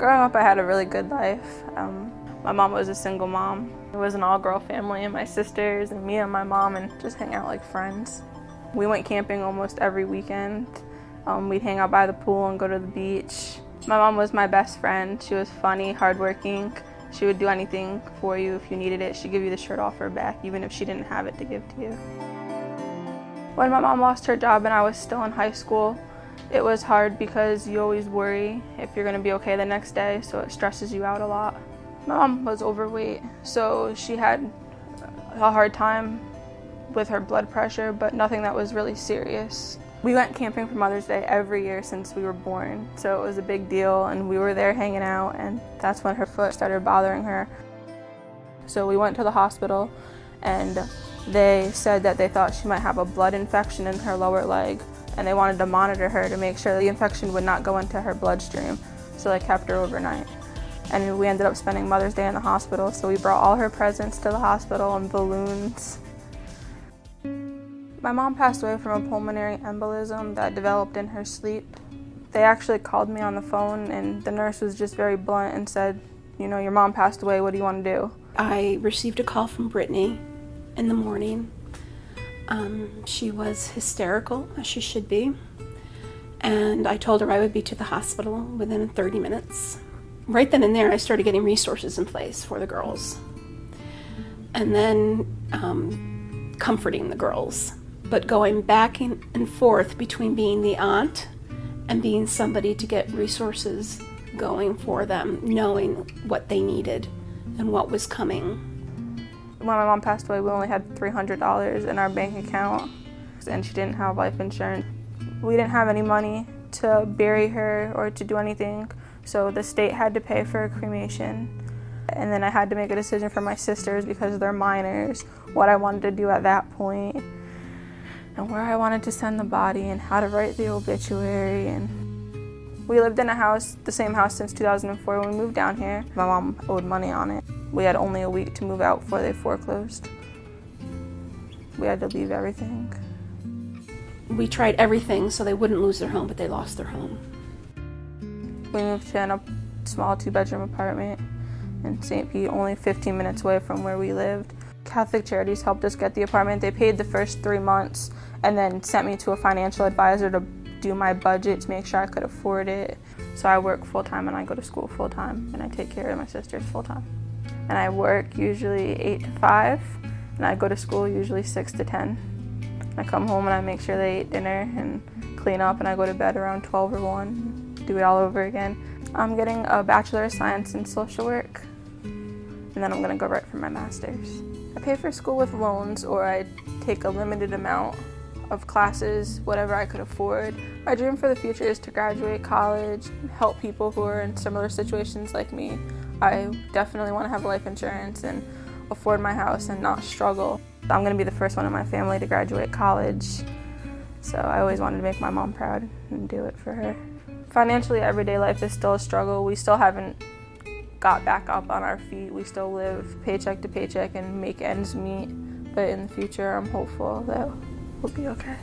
Growing up, I had a really good life. My mom was a single mom. It was an all-girl family, and my sisters and me and my mom, and just hang out like friends. We went camping almost every weekend. We'd hang out by the pool and go to the beach. My mom was my best friend. She was funny, hardworking. She would do anything for you if you needed it. She'd give you the shirt off her back, even if she didn't have it to give to you. When my mom lost her job and I was still in high school, it was hard because you always worry if you're going to be okay the next day, so it stresses you out a lot. My mom was overweight, so she had a hard time with her blood pressure, but nothing that was really serious. We went camping for Mother's Day every year since we were born, so it was a big deal, and we were there hanging out, and that's when her foot started bothering her. So we went to the hospital, and they said that they thought she might have a blood infection in her lower leg, and they wanted to monitor her to make sure the infection would not go into her bloodstream, so they kept her overnight. And we ended up spending Mother's Day in the hospital, so we brought all her presents to the hospital and balloons. My mom passed away from a pulmonary embolism that developed in her sleep. They actually called me on the phone, and the nurse was just very blunt and said, you know, your mom passed away, what do you want to do? I received a call from Brittney in the morning. She was hysterical, as she should be, and I told her I would be to the hospital within 30 minutes. Right then and there, I started getting resources in place for the girls, and then comforting the girls, but going back and forth between being the aunt and being somebody to get resources going for them, knowing what they needed and what was coming. When my mom passed away, we only had $300 in our bank account, and she didn't have life insurance. We didn't have any money to bury her or to do anything, so the state had to pay for a cremation. And then I had to make a decision for my sisters, because they're minors, what I wanted to do at that point, and where I wanted to send the body, and how to write the obituary. And we lived in a house, the same house, since 2004 when we moved down here. My mom owed money on it. We had only a week to move out before they foreclosed. We had to leave everything. We tried everything so they wouldn't lose their home, but they lost their home. We moved to a small 2-bedroom apartment in St. Pete, only 15 minutes away from where we lived. Catholic Charities helped us get the apartment. They paid the first 3 months and then sent me to a financial advisor to do my budget to make sure I could afford it. So I work full-time and I go to school full-time, and I take care of my sisters full-time. And I work usually 8 to 5, and I go to school usually 6 to 10. I come home and I make sure they ate dinner and clean up, and I go to bed around 12 or 1, do it all over again. I'm getting a Bachelor of Science in Social Work, and then I'm going to go right for my master's. I pay for school with loans, or I take a limited amount of classes, whatever I could afford. My dream for the future is to graduate college, help people who are in similar situations like me. I definitely want to have life insurance and afford my house and not struggle. I'm going to be the first one in my family to graduate college, so I always wanted to make my mom proud and do it for her. Financially, everyday life is still a struggle. We still haven't got back up on our feet. We still live paycheck to paycheck and make ends meet, but in the future I'm hopeful that we'll be okay.